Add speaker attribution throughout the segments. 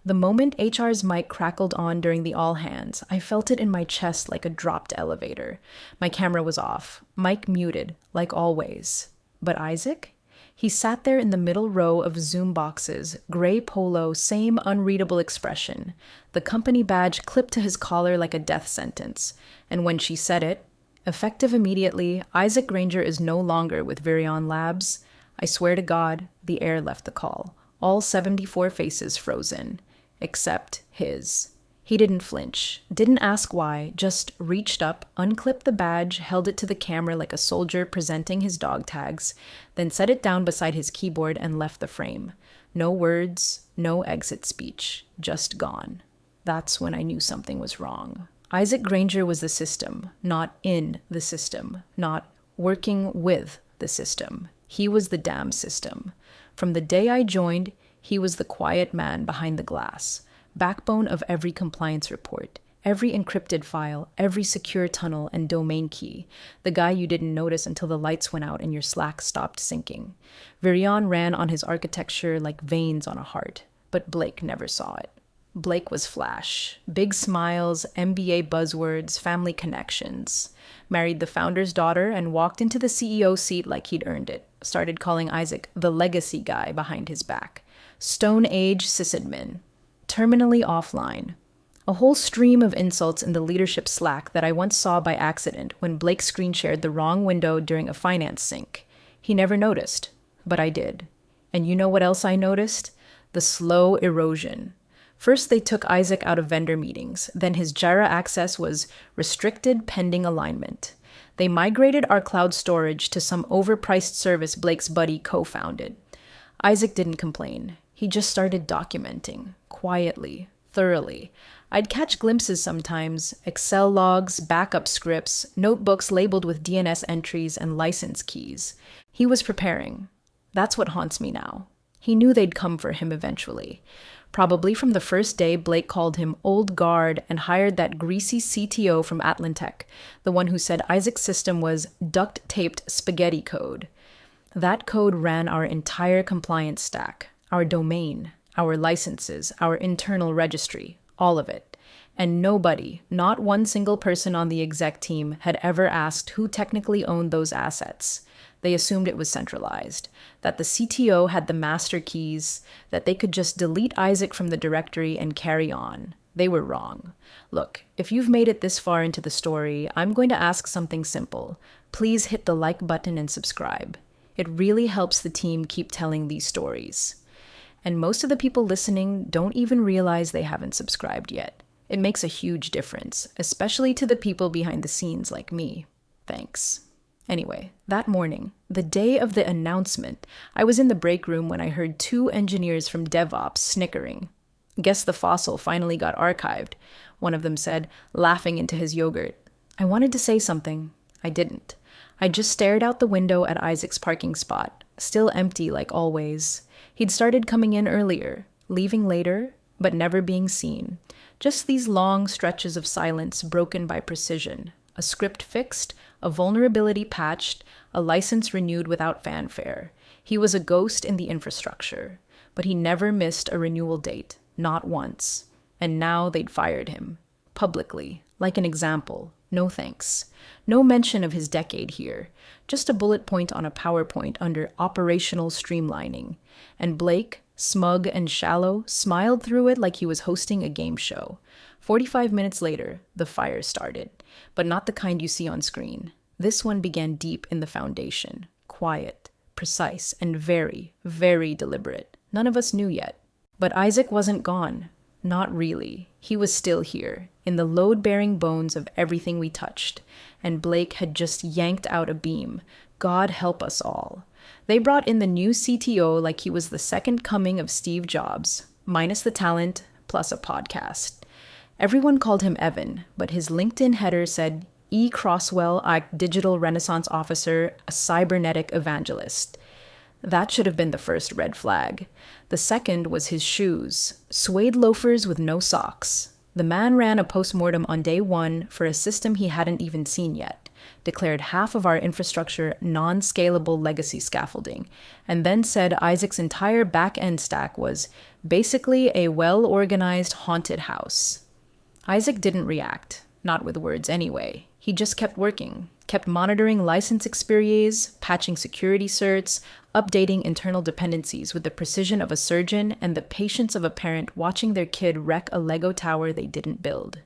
Speaker 1: The moment HR's mic crackled on during the all hands, I felt it in my chest like a dropped elevator. My camera was off, mic muted, like always. But Isaac? He sat there in the middle row of Zoom boxes, gray polo, same unreadable expression. The company badge clipped to his collar like a death sentence. And when she said it, effective immediately, Isaac Granger is no longer with Virion Labs. I swear to God, the air left the call. All 74 faces frozen. Except his. He didn't flinch, didn't ask why, just reached up, unclipped the badge, held it to the camera like a soldier presenting his dog tags, then set it down beside his keyboard and left the frame. No words, no exit speech, just gone. That's when I knew something was wrong. Isaac Granger was the system, not in the system, not working with the system. He was the damn system. From the day I joined, he was the quiet man behind the glass, backbone of every compliance report, every encrypted file, every secure tunnel and domain key, the guy you didn't notice until the lights went out and your Slack stopped syncing. Virion ran on his architecture like veins on a heart, but Blake never saw it. Blake was flash. Big smiles, MBA buzzwords, family connections. Married the founder's daughter and walked into the CEO seat like he'd earned it. Started calling Isaac the legacy guy behind his back. Stone Age sysadmin. Terminally offline. A whole stream of insults in the leadership Slack that I once saw by accident when Blake screen shared the wrong window during a finance sync. He never noticed, but I did. And you know what else I noticed? The slow erosion. First, they took Isaac out of vendor meetings. Then his Jira access was restricted pending alignment. They migrated our cloud storage to some overpriced service Blake's buddy co-founded. Isaac didn't complain. He just started documenting, quietly, thoroughly. I'd catch glimpses sometimes, Excel logs, backup scripts, notebooks labeled with DNS entries and license keys. He was preparing. That's what haunts me now. He knew they'd come for him eventually. Probably from the first day, Blake called him old guard and hired that greasy CTO from Atlantech, the one who said Isaac's system was duct-taped spaghetti code. That code ran our entire compliance stack, our domain, our licenses, our internal registry, all of it. And nobody, not one single person on the exec team, had ever asked who technically owned those assets. They assumed it was centralized, that the CTO had the master keys, that they could just delete Isaac from the directory and carry on. They were wrong. Look, if you've made it this far into the story, I'm going to ask something simple. Please hit the like button and subscribe. It really helps the team keep telling these stories. And most of the people listening don't even realize they haven't subscribed yet. It makes a huge difference, especially to the people behind the scenes like me. Thanks. Anyway, that morning, the day of the announcement, I was in the break room when I heard 2 engineers from DevOps snickering. Guess the fossil finally got archived, one of them said, laughing into his yogurt. I wanted to say something. I didn't. I just stared out the window at Isaac's parking spot, still empty like always. He'd started coming in earlier, leaving later, but never being seen. Just these long stretches of silence broken by precision. A script fixed, a vulnerability patched, a license renewed without fanfare. He was a ghost in the infrastructure, but he never missed a renewal date, not once. And now they'd fired him. Publicly, like an example. No thanks. No mention of his decade here. Just a bullet point on a PowerPoint under operational streamlining. And Blake, smug and shallow, smiled through it like he was hosting a game show. 45 minutes later, the fire started, but not the kind you see on screen. This one began deep in the foundation, quiet, precise, and very, very deliberate. None of us knew yet. But Isaac wasn't gone. Not really. He was still here, in the load-bearing bones of everything we touched, and Blake had just yanked out a beam. God help us all. They brought in the new CTO like he was the second coming of Steve Jobs, minus the talent, plus a podcast. Everyone called him Evan, but his LinkedIn header said, E. Crosswell, a digital renaissance officer, a cybernetic evangelist. That should have been the first red flag. The second was his shoes, suede loafers with no socks. The man ran a postmortem on day 1 for a system he hadn't even seen yet. declared half of our infrastructure non-scalable legacy scaffolding, and then said Isaac's entire back-end stack was basically a well-organized haunted house. Isaac didn't react, not with words anyway. He just kept working, kept monitoring license expiries, patching security certs, updating internal dependencies with the precision of a surgeon and the patience of a parent watching their kid wreck a Lego tower they didn't build.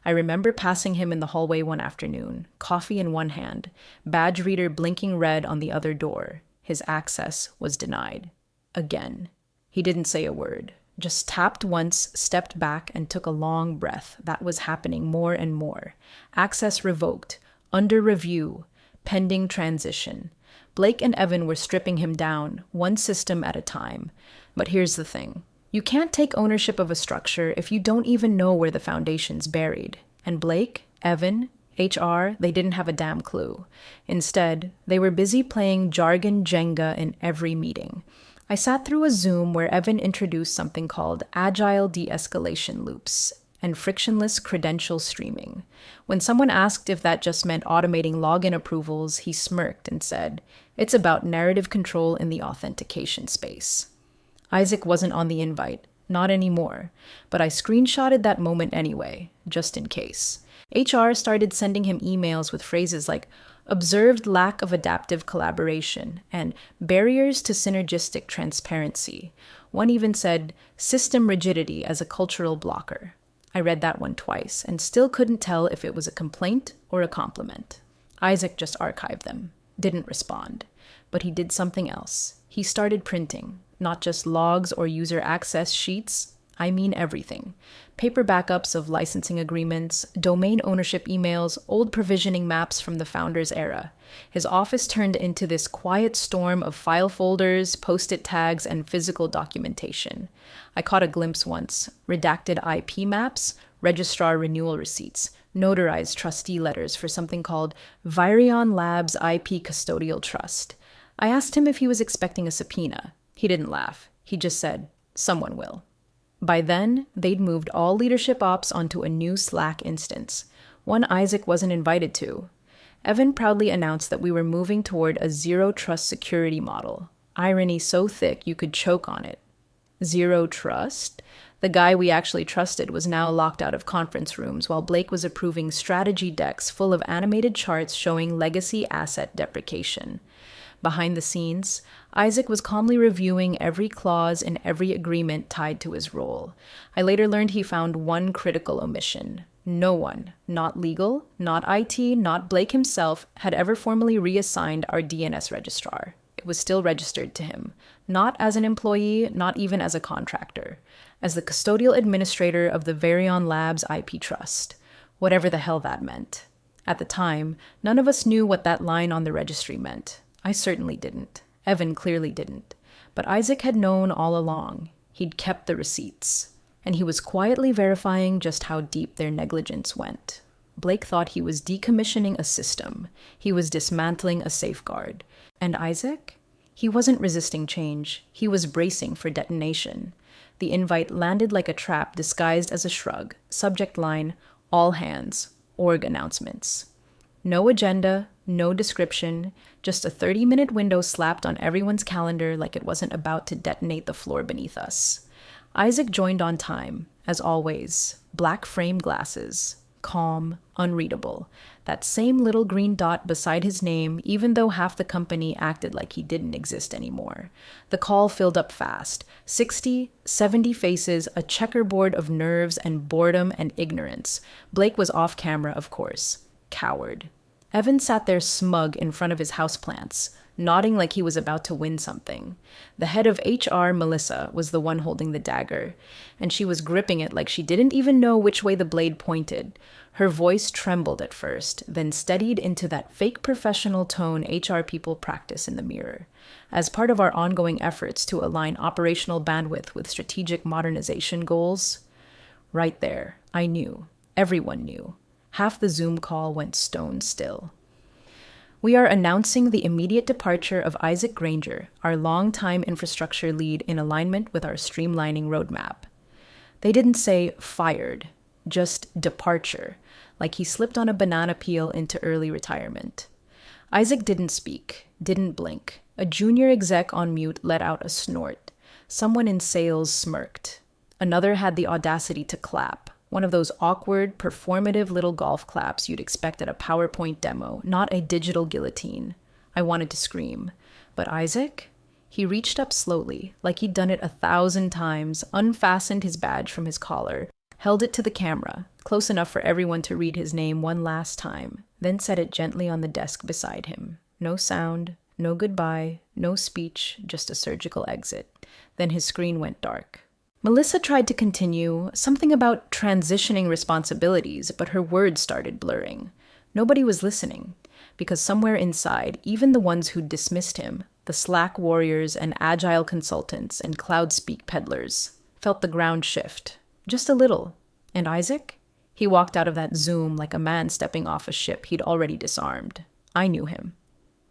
Speaker 1: I remember passing him in the hallway one afternoon, coffee in one hand, badge reader blinking red on the other door. His access was denied. Again. He didn't say a word. Just tapped once, stepped back, and took a long breath. That was happening more and more. Access revoked. Under review. Pending transition. Blake and Evan were stripping him down, one system at a time. But here's the thing. You can't take ownership of a structure if you don't even know where the foundation's buried. And Blake, Evan, HR, they didn't have a damn clue. Instead, they were busy playing jargon Jenga in every meeting. I sat through a Zoom where Evan introduced something called agile de-escalation loops and frictionless credential streaming. When someone asked if that just meant automating login approvals, he smirked and said, "It's about narrative control in the authentication space." Isaac wasn't on the invite, not anymore, but I screenshotted that moment anyway, just in case. HR started sending him emails with phrases like observed lack of adaptive collaboration and barriers to synergistic transparency. One even said system rigidity as a cultural blocker. I read that one twice and still couldn't tell if it was a complaint or a compliment. Isaac just archived them, didn't respond. But he did something else. He started printing, not just logs or user access sheets. I mean everything. Paper backups of licensing agreements, domain ownership emails, old provisioning maps from the founder's era. His office turned into this quiet storm of file folders, post-it tags, and physical documentation. I caught a glimpse once. Redacted IP maps, registrar renewal receipts, notarized trustee letters for something called Virion Labs IP Custodial Trust. I asked him if he was expecting a subpoena. He didn't laugh. He just said, "Someone will." By then, they'd moved all leadership ops onto a new Slack instance, one Isaac wasn't invited to. Evan proudly announced that we were moving toward a zero-trust security model. Irony so thick you could choke on it. Zero trust? The guy we actually trusted was now locked out of conference rooms while Blake was approving strategy decks full of animated charts showing legacy asset deprecation. Behind the scenes, Isaac was calmly reviewing every clause in every agreement tied to his role. I later learned he found one critical omission. No one, not legal, not IT, not Blake himself, had ever formally reassigned our DNS registrar. It was still registered to him, not as an employee, not even as a contractor, as the custodial administrator of the Virion Labs IP Trust, whatever the hell that meant. At the time, none of us knew what that line on the registry meant. I certainly didn't. Evan clearly didn't. But Isaac had known all along. He'd kept the receipts. And he was quietly verifying just how deep their negligence went. Blake thought he was decommissioning a system. He was dismantling a safeguard. And Isaac? He wasn't resisting change. He was bracing for detonation. The invite landed like a trap disguised as a shrug. Subject line, all hands, org announcements. No agenda, no description, just a 30-minute window slapped on everyone's calendar like it wasn't about to detonate the floor beneath us. Isaac joined on time, as always. Black frame glasses. Calm, unreadable. That same little green dot beside his name, even though half the company acted like he didn't exist anymore. The call filled up fast. 60, 70 faces, a checkerboard of nerves and boredom and ignorance. Blake was off camera, of course. Coward. Evan sat there smug in front of his houseplants, nodding like he was about to win something. The head of HR, Melissa, was the one holding the dagger, and she was gripping it like she didn't even know which way the blade pointed. Her voice trembled at first, then steadied into that fake professional tone HR people practice in the mirror. As part of our ongoing efforts to align operational bandwidth with strategic modernization goals, right there, I knew. Everyone knew. Half the Zoom call went stone still. We are announcing the immediate departure of Isaac Granger, our longtime infrastructure lead in alignment with our streamlining roadmap. They didn't say fired. just departure, like he slipped on a banana peel into early retirement. Isaac didn't speak, didn't blink. A junior exec on mute let out a snort. Someone in sales smirked. Another had the audacity to clap, one of those awkward, performative little golf claps you'd expect at a PowerPoint demo, not a digital guillotine. I wanted to scream. But Isaac? He reached up slowly, like he'd done it 1,000 times, unfastened his badge from his collar, held it to the camera, close enough for everyone to read his name one last time, then set it gently on the desk beside him. No sound, no goodbye, no speech, just a surgical exit. Then his screen went dark. Melissa tried to continue, something about transitioning responsibilities, but her words started blurring. Nobody was listening, because somewhere inside, even the ones who'd dismissed him, the Slack warriors and agile consultants and cloud speak peddlers, felt the ground shift. Just a little. And Isaac? He walked out of that Zoom like a man stepping off a ship he'd already disarmed. I knew him.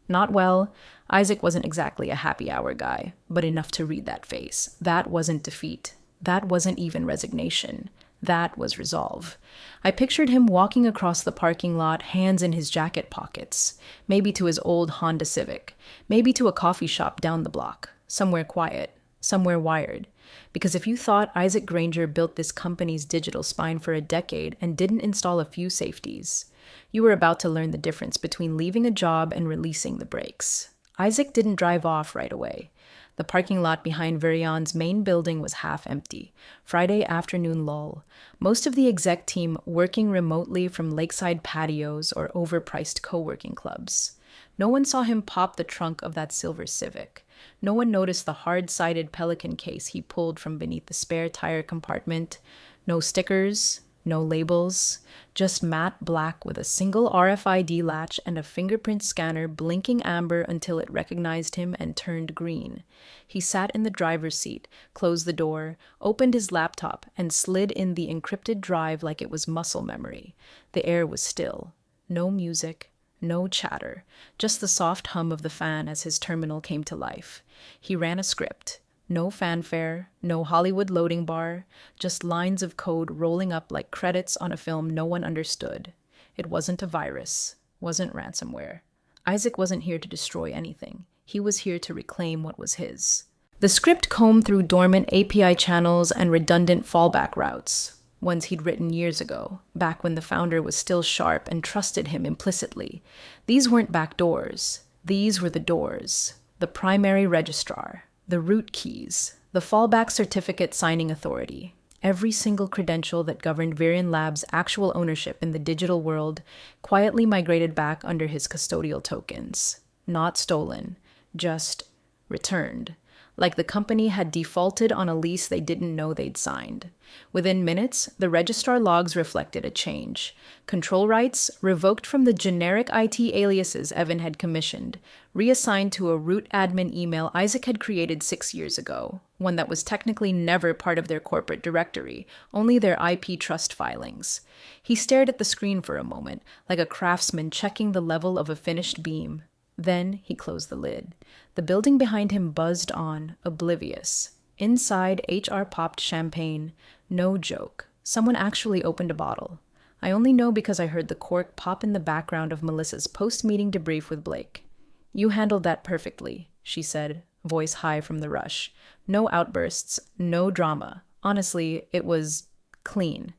Speaker 1: Not well. Isaac wasn't exactly a happy hour guy, but enough to read that face. That wasn't defeat. That wasn't even resignation. That was resolve. I pictured him walking across the parking lot, hands in his jacket pockets, maybe to his old Honda Civic, maybe to a coffee shop down the block, somewhere quiet, somewhere wired. Because if you thought Isaac Granger built this company's digital spine for a decade and didn't install a few safeties, you were about to learn the difference between leaving a job and releasing the brakes. Isaac didn't drive off right away. The parking lot behind Virion's main building was half empty. Friday afternoon lull. Most of the exec team working remotely from lakeside patios or overpriced co-working clubs. No one saw him pop the trunk of that silver Civic. No one noticed the hard-sided Pelican case he pulled from beneath the spare tire compartment. No stickers, no labels, just matte black with a single RFID latch and a fingerprint scanner blinking amber until it recognized him and turned green. He sat in the driver's seat, closed the door, opened his laptop, and slid in the encrypted drive like it was muscle memory. The air was still. No music. No chatter, just the soft hum of the fan as his terminal came to life. He ran a script. No fanfare, no Hollywood loading bar, just lines of code rolling up like credits on a film no one understood. It wasn't a virus, wasn't ransomware. Isaac wasn't here to destroy anything. He was here to reclaim what was his. The script combed through dormant API channels and redundant fallback routes. Ones he'd written years ago, back when the founder was still sharp and trusted him implicitly. These weren't back doors. These were the doors. The primary registrar, the root keys, the fallback certificate signing authority. Every single credential that governed Virion Labs' actual ownership in the digital world quietly migrated back under his custodial tokens. Not stolen, just returned. Like the company had defaulted on a lease they didn't know they'd signed. Within minutes, the registrar logs reflected a change. Control rights revoked from the generic IT aliases Evan had commissioned, reassigned to a root admin email Isaac had created 6 years ago, one that was technically never part of their corporate directory, only their IP trust filings. He stared at the screen for a moment, like a craftsman checking the level of a finished beam. Then he closed the lid. The building behind him buzzed on, oblivious. Inside, HR popped champagne. No joke. Someone actually opened a bottle. I only know because I heard the cork pop in the background of Melissa's post-meeting debrief with Blake. "You handled that perfectly," she said, voice high from the rush. No outbursts, no drama. Honestly, it was clean.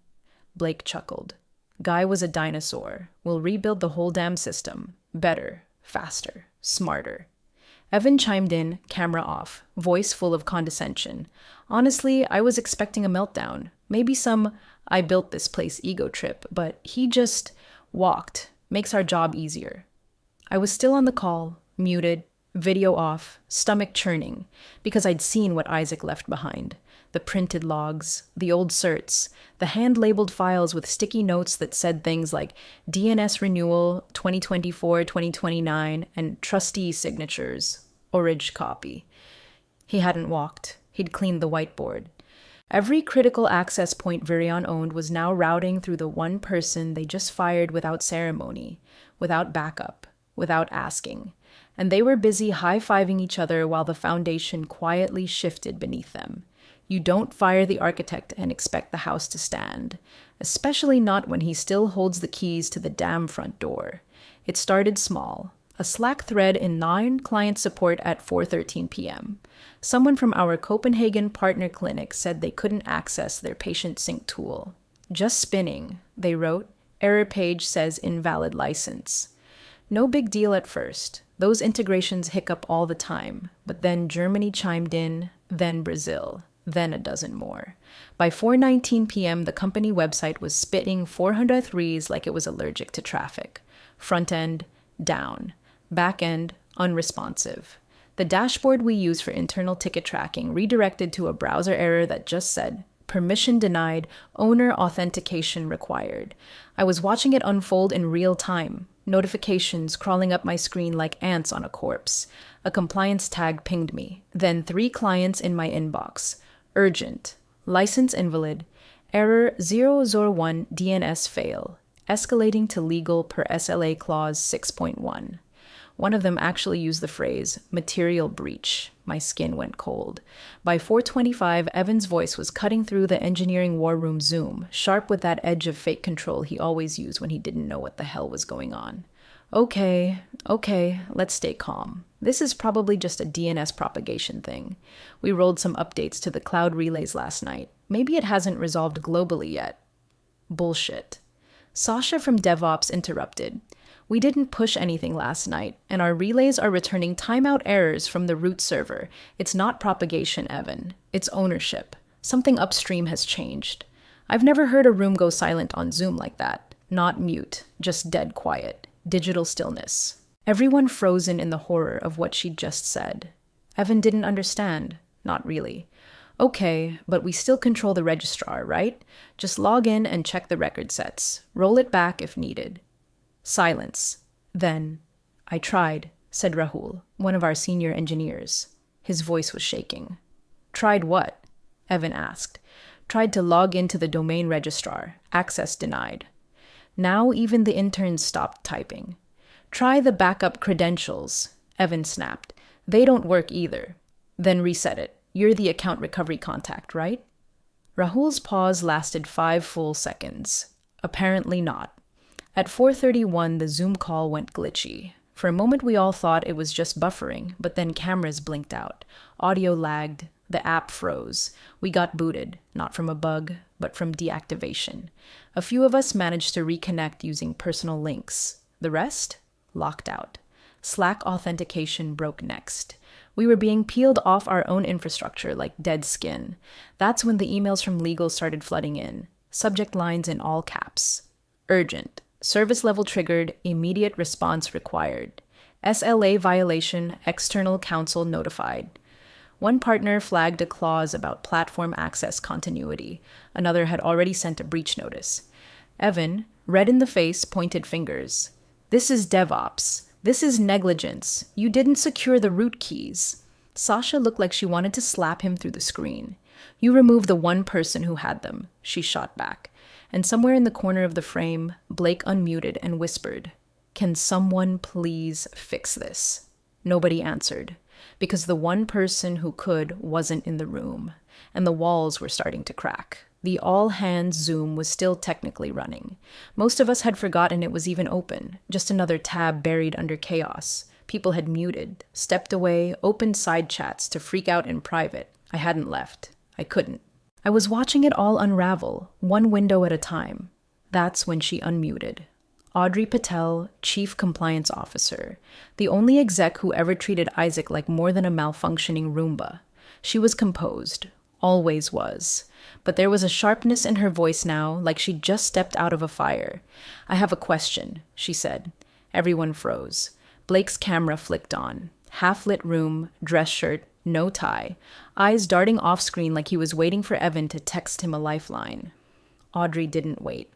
Speaker 1: Blake chuckled. "Guy was a dinosaur. We'll rebuild the whole damn system. Better. Faster, smarter." Evan chimed in, camera off, voice full of condescension. Honestly, I was expecting a meltdown. Maybe some "I built this place" ego trip, but he just walked. Makes our job easier. I was still on the call, muted, video off, stomach churning, because I'd seen what Isaac left behind. The printed logs, the old certs, the hand-labeled files with sticky notes that said things like DNS renewal 2024-2029 and trustee signatures, orange copy. He hadn't walked. He'd cleaned the whiteboard. Every critical access point Virion owned was now routing through the one person they just fired without ceremony, without backup, without asking. And they were busy high-fiving each other while the foundation quietly shifted beneath them. You don't fire the architect and expect the house to stand, especially not when he still holds the keys to the damn front door. It started small. A Slack thread in non-client support at 4:13 p.m. Someone from our Copenhagen partner clinic said they couldn't access their patient sync tool. Just spinning, they wrote. Error page says invalid license. No big deal at first. Those integrations hiccup all the time. But then Germany chimed in, then Brazil, then a dozen more. By 4:19 p.m., the company website was spitting 403s like it was allergic to traffic. Front end, down. Back end, unresponsive. The dashboard we use for internal ticket tracking redirected to a browser error that just said, permission denied, owner authentication required. I was watching it unfold in real time, notifications crawling up my screen like ants on a corpse. A compliance tag pinged me, then 3 clients in my inbox. Urgent. License invalid. Error 001 DNS fail. Escalating to legal per SLA clause 6.1. One of them actually used the phrase, material breach. My skin went cold. By 4:25, Evan's voice was cutting through the engineering war room Zoom, sharp with that edge of fake control he always used when he didn't know what the hell was going on. Okay, let's stay calm. This is probably just a DNS propagation thing. We rolled some updates to the cloud relays last night. Maybe it hasn't resolved globally yet. Bullshit. Sasha from DevOps interrupted. We didn't push anything last night, and our relays are returning timeout errors from the root server. It's not propagation, Evan. It's ownership. Something upstream has changed. I've never heard a room go silent on Zoom like that. Not mute, just dead quiet. Digital stillness. Everyone frozen in the horror of what she'd just said. Evan didn't understand. Not really. Okay, but we still control the registrar, right? Just log in and check the record sets. Roll it back if needed. Silence. Then, I tried, said Rahul, one of our senior engineers. His voice was shaking. Tried what? Evan asked. Tried to log into the domain registrar. Access denied. Now even the interns stopped typing. Try the backup credentials, Evan snapped. They don't work either. Then reset it. You're the account recovery contact, right? Rahul's pause lasted 5 full seconds. Apparently not. At 4:31, the Zoom call went glitchy. For a moment, we all thought it was just buffering, but then cameras blinked out. Audio lagged. The app froze. We got booted, not from a bug, but from deactivation. A few of us managed to reconnect using personal links. The rest? Locked out. Slack authentication broke next. We were being peeled off our own infrastructure like dead skin. That's when the emails from legal started flooding in. Subject lines in all caps. Urgent. Service level triggered. Immediate response required. SLA violation. External counsel notified. One partner flagged a clause about platform access continuity. Another had already sent a breach notice. Evan, red in the face, pointed fingers. This is DevOps. This is negligence. You didn't secure the root keys. Sasha looked like she wanted to slap him through the screen. You removed the one person who had them, she shot back. And somewhere in the corner of the frame, Blake unmuted and whispered, Can someone please fix this? Nobody answered, because the one person who could wasn't in the room, and the walls were starting to crack. The all-hands Zoom was still technically running. Most of us had forgotten it was even open, just another tab buried under chaos. People had muted, stepped away, opened side chats to freak out in private. I hadn't left. I couldn't. I was watching it all unravel, one window at a time. That's when she unmuted. Audrey Patel, Chief Compliance Officer, the only exec who ever treated Isaac like more than a malfunctioning Roomba. She was composed, always was. But there was a sharpness in her voice now, like she'd just stepped out of a fire. I have a question, she said. Everyone froze. Blake's camera flicked on. Half-lit room, dress shirt, no tie. Eyes darting off-screen like he was waiting for Evan to text him a lifeline. Audrey didn't wait.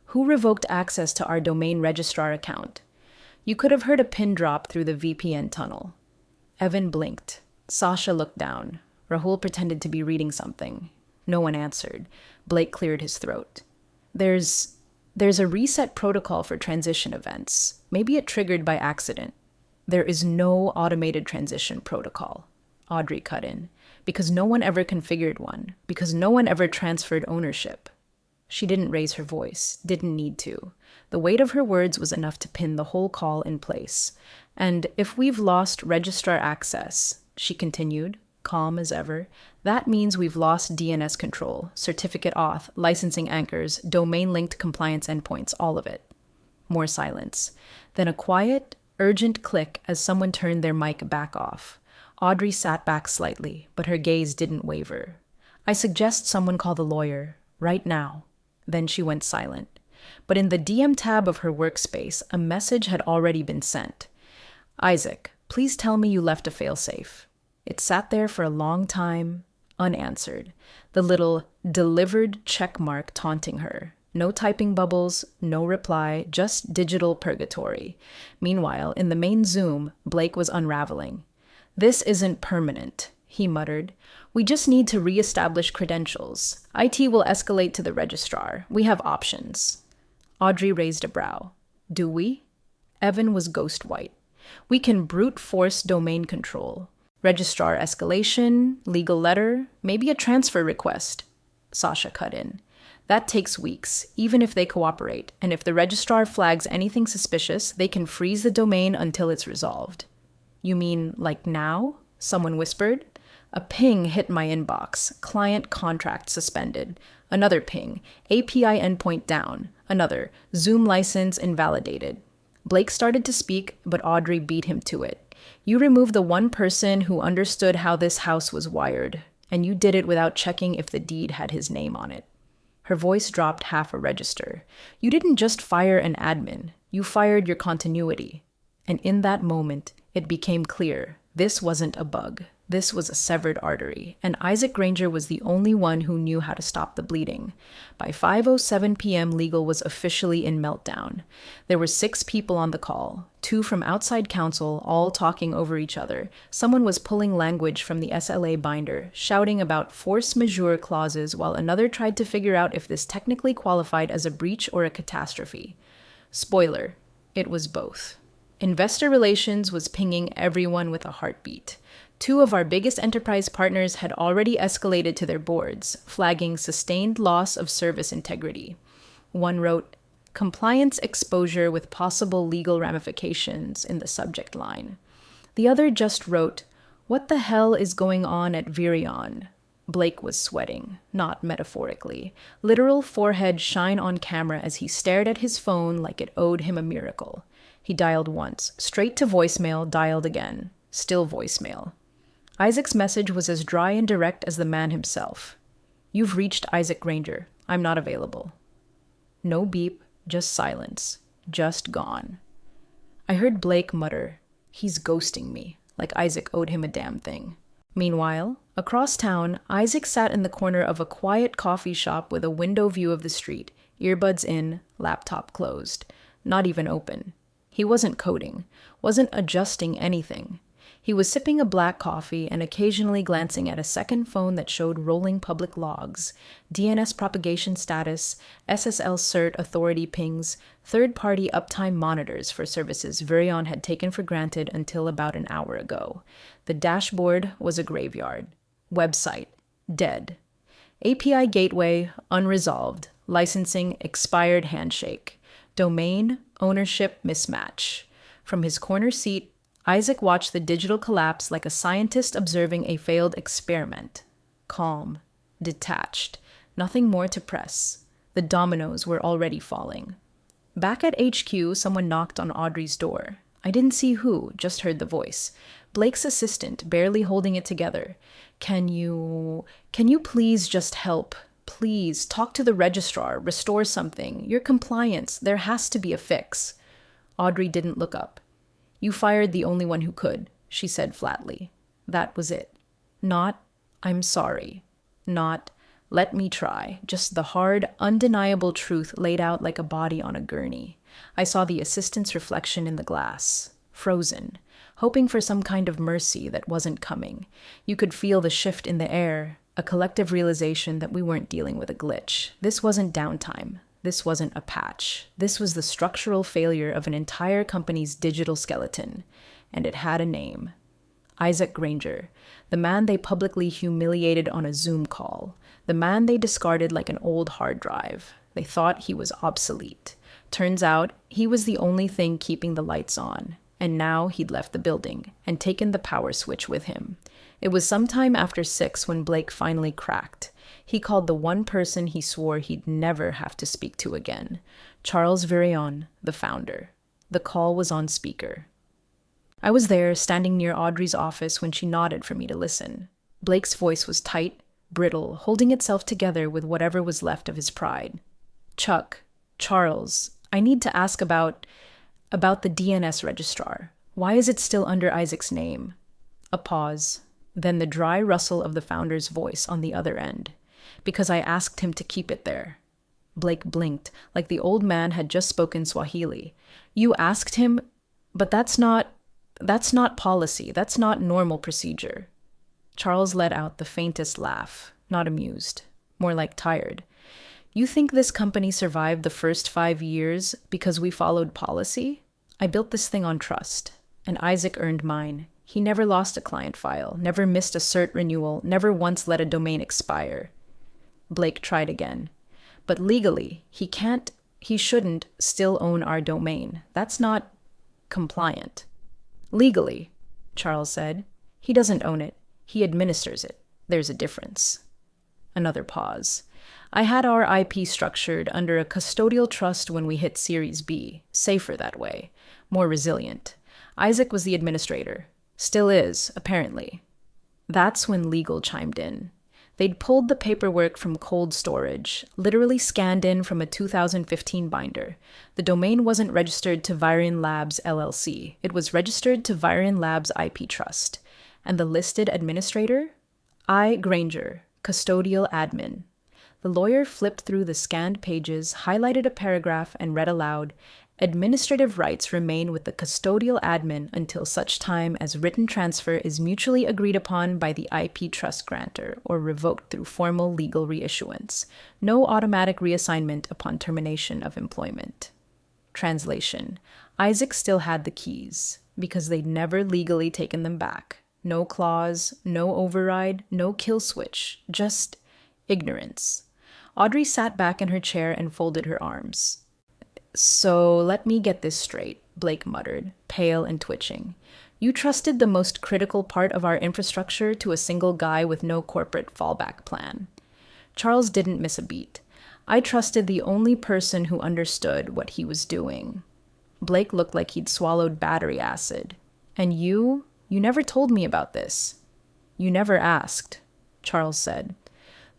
Speaker 1: Who revoked access to our domain registrar account? You could have heard a pin drop through the VPN tunnel. Evan blinked. Sasha looked down. Rahul pretended to be reading something. No one answered. Blake cleared his throat. There's a reset protocol for transition events. Maybe it triggered by accident. There is no automated transition protocol. Audrey cut in. Because no one ever configured one. Because no one ever transferred ownership. She didn't raise her voice, didn't need to. The weight of her words was enough to pin the whole call in place. And if we've lost registrar access, she continued, calm as ever, that means we've lost DNS control, certificate auth, licensing anchors, domain-linked compliance endpoints, all of it. More silence. Then a quiet, urgent click as someone turned their mic back off. Audrey sat back slightly, but her gaze didn't waver. I suggest someone call the lawyer, right now. Then she went silent. But in the DM tab of her workspace, a message had already been sent. Isaac, please tell me you left a failsafe. It sat there for a long time, unanswered. The little delivered check mark taunting her. No typing bubbles, no reply, just digital purgatory. Meanwhile, in the main Zoom, Blake was unraveling. This isn't permanent, he muttered. We just need to re-establish credentials. IT will escalate to the registrar. We have options. Audrey raised a brow. Do we? Evan was ghost white. We can brute force domain control. Registrar escalation, legal letter, maybe a transfer request. Sasha cut in. That takes weeks, even if they cooperate, and if the registrar flags anything suspicious, they can freeze the domain until it's resolved. You mean, like now? Someone whispered. A ping hit my inbox. Client contract suspended. Another ping. API endpoint down. Another. Zoom license invalidated. Blake started to speak, but Audrey beat him to it. You removed the one person who understood how this house was wired, and you did it without checking if the deed had his name on it. Her voice dropped half a register. You didn't just fire an admin. You fired your continuity. And in that moment, it became clear this wasn't a bug. This was a severed artery, and Isaac Granger was the only one who knew how to stop the bleeding. By 5:07 p.m., legal was officially in meltdown. There were 6 people on the call, 2 from outside counsel, all talking over each other. Someone was pulling language from the SLA binder, shouting about force majeure clauses, while another tried to figure out if this technically qualified as a breach or a catastrophe. Spoiler, it was both. Investor relations was pinging everyone with a heartbeat. 2 of our biggest enterprise partners had already escalated to their boards, flagging sustained loss of service integrity. One wrote, compliance exposure with possible legal ramifications in the subject line. The other just wrote, what the hell is going on at Virion? Blake was sweating, not metaphorically. Literal forehead shine on camera as he stared at his phone like it owed him a miracle. He dialed once, straight to voicemail, dialed again. Still voicemail. Isaac's message was as dry and direct as the man himself. You've reached Isaac Granger. I'm not available. No beep, just silence. Just gone. I heard Blake mutter, he's ghosting me, like Isaac owed him a damn thing. Meanwhile, across town, Isaac sat in the corner of a quiet coffee shop with a window view of the street, earbuds in, laptop closed. Not even open. He wasn't coding, wasn't adjusting anything. He was sipping a black coffee and occasionally glancing at a second phone that showed rolling public logs, DNS propagation status, SSL cert authority pings, third-party uptime monitors for services Virion had taken for granted until about an hour ago. The dashboard was a graveyard. Website, dead. API gateway, unresolved. Licensing, expired handshake. Domain, ownership mismatch. From his corner seat, Isaac watched the digital collapse like a scientist observing a failed experiment. Calm, detached, nothing more to press. The dominoes were already falling. Back at HQ, someone knocked on Audrey's door. I didn't see who, just heard the voice. Blake's assistant, barely holding it together. Can you please just help? Please, talk to the registrar, restore something. Your compliance, there has to be a fix. Audrey didn't look up. You fired the only one who could, she said flatly. That was it. Not, I'm sorry. Not, let me try. Just the hard, undeniable truth laid out like a body on a gurney. I saw the assistant's reflection in the glass. Frozen. Hoping for some kind of mercy that wasn't coming. You could feel the shift in the air, a collective realization that we weren't dealing with a glitch. This wasn't downtime. This wasn't a patch. This was the structural failure of an entire company's digital skeleton, and it had a name. Isaac Granger, the man they publicly humiliated on a Zoom call, the man they discarded like an old hard drive. They thought he was obsolete. Turns out he was the only thing keeping the lights on, and now he'd left the building and taken the power switch with him. It was sometime after 6 when Blake finally cracked. He called the one person he swore he'd never have to speak to again, Charles Virion, the founder. The call was on speaker. I was there, standing near Audrey's office when she nodded for me to listen. Blake's voice was tight, brittle, holding itself together with whatever was left of his pride. Chuck, Charles, I need to ask about the DNS registrar. Why is it still under Isaac's name? A pause, then the dry rustle of the founder's voice on the other end. Because I asked him to keep it there. Blake blinked, like the old man had just spoken Swahili. You asked him? But that's not policy. That's not normal procedure. Charles let out the faintest laugh, not amused, more like tired. You think this company survived the first 5 years because we followed policy? I built this thing on trust, and Isaac earned mine. He never lost a client file, never missed a cert renewal, never once let a domain expire. Blake tried again. But legally, he shouldn't still own our domain. That's not compliant. Legally, Charles said, he doesn't own it. He administers it. There's a difference. Another pause. I had our IP structured under a custodial trust when we hit Series B, safer that way, more resilient. Isaac was the administrator. Still is, apparently. That's when legal chimed in. They'd pulled the paperwork from cold storage, literally scanned in from a 2015 binder. The domain wasn't registered to Virion Labs LLC. It was registered to Virion Labs IP Trust. And the listed administrator? I. Granger, custodial admin. The lawyer flipped through the scanned pages, highlighted a paragraph, and read aloud, administrative rights remain with the custodial admin until such time as written transfer is mutually agreed upon by the IP trust grantor or revoked through formal legal reissuance. No automatic reassignment upon termination of employment. Translation. Isaac still had the keys because they'd never legally taken them back. No clause, no override, no kill switch, just ignorance. Audrey sat back in her chair and folded her arms. So let me get this straight, Blake muttered, pale and twitching. You trusted the most critical part of our infrastructure to a single guy with no corporate fallback plan. Charles didn't miss a beat. I trusted the only person who understood what he was doing. Blake looked like he'd swallowed battery acid. And you never told me about this. You never asked, Charles said.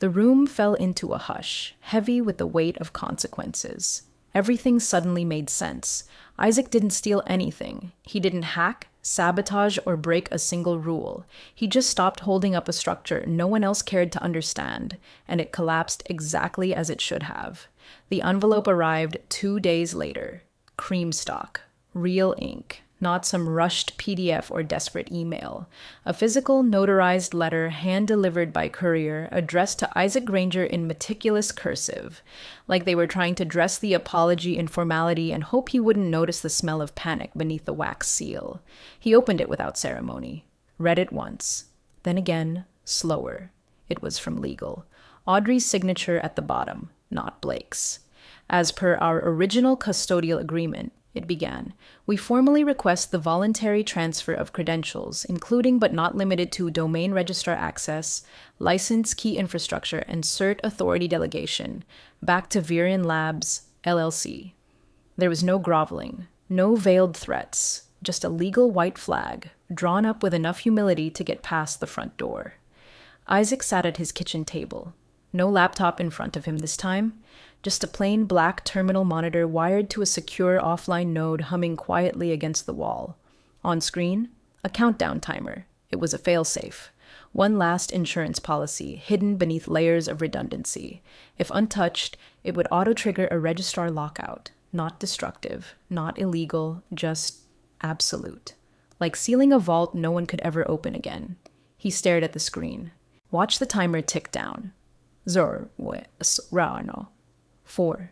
Speaker 1: The room fell into a hush, heavy with the weight of consequences. Everything suddenly made sense. Isaac didn't steal anything. He didn't hack, sabotage, or break a single rule. He just stopped holding up a structure no one else cared to understand, and it collapsed exactly as it should have. The envelope arrived 2 days later. Cream stock. Real ink. Not some rushed PDF or desperate email. A physical, notarized letter hand-delivered by courier addressed to Isaac Granger in meticulous cursive, like they were trying to dress the apology in formality and hope he wouldn't notice the smell of panic beneath the wax seal. He opened it without ceremony, read it once, then again, slower. It was from legal. Audrey's signature at the bottom, not Blake's. As per our original custodial agreement, it began, we formally request the voluntary transfer of credentials, including but not limited to domain registrar access, license key infrastructure, and cert authority delegation, back to Virion Labs, LLC. There was no groveling, no veiled threats, just a legal white flag, drawn up with enough humility to get past the front door. Isaac sat at his kitchen table. No laptop in front of him this time. Just a plain black terminal monitor wired to a secure offline node humming quietly against the wall. On screen, a countdown timer. It was a failsafe. One last insurance policy, hidden beneath layers of redundancy. If untouched, it would auto-trigger a registrar lockout. Not destructive, not illegal, just absolute. Like sealing a vault no one could ever open again. He stared at the screen. Watched the timer tick down. 4,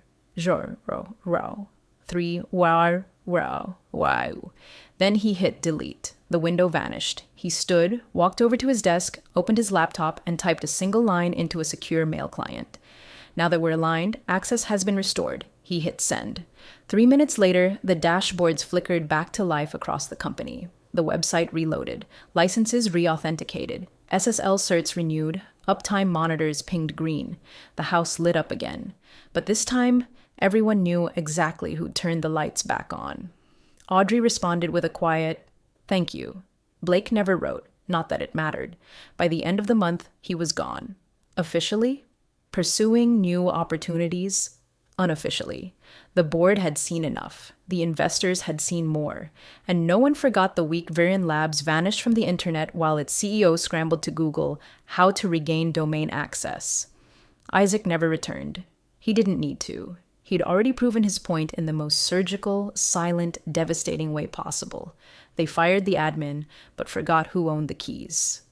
Speaker 1: 3, wow. Then he hit delete. The window vanished. He stood, walked over to his desk, opened his laptop, and typed a single line into a secure mail client. Now that we're aligned, access has been restored. He hit send. 3 minutes later, the dashboards flickered back to life across the company. The website reloaded. Licenses re-authenticated. SSL certs renewed. Uptime monitors pinged green. The house lit up again. But this time, everyone knew exactly who'd turned the lights back on. Audrey responded with a quiet, "Thank you." Blake never wrote, not that it mattered. By the end of the month, he was gone. Officially, pursuing new opportunities. Unofficially, the board had seen enough. The investors had seen more. And no one forgot the week Virion Labs vanished from the internet while its CEO scrambled to Google how to regain domain access. Isaac never returned. He didn't need to. He'd already proven his point in the most surgical, silent, devastating way possible. They fired the admin, but forgot who owned the keys.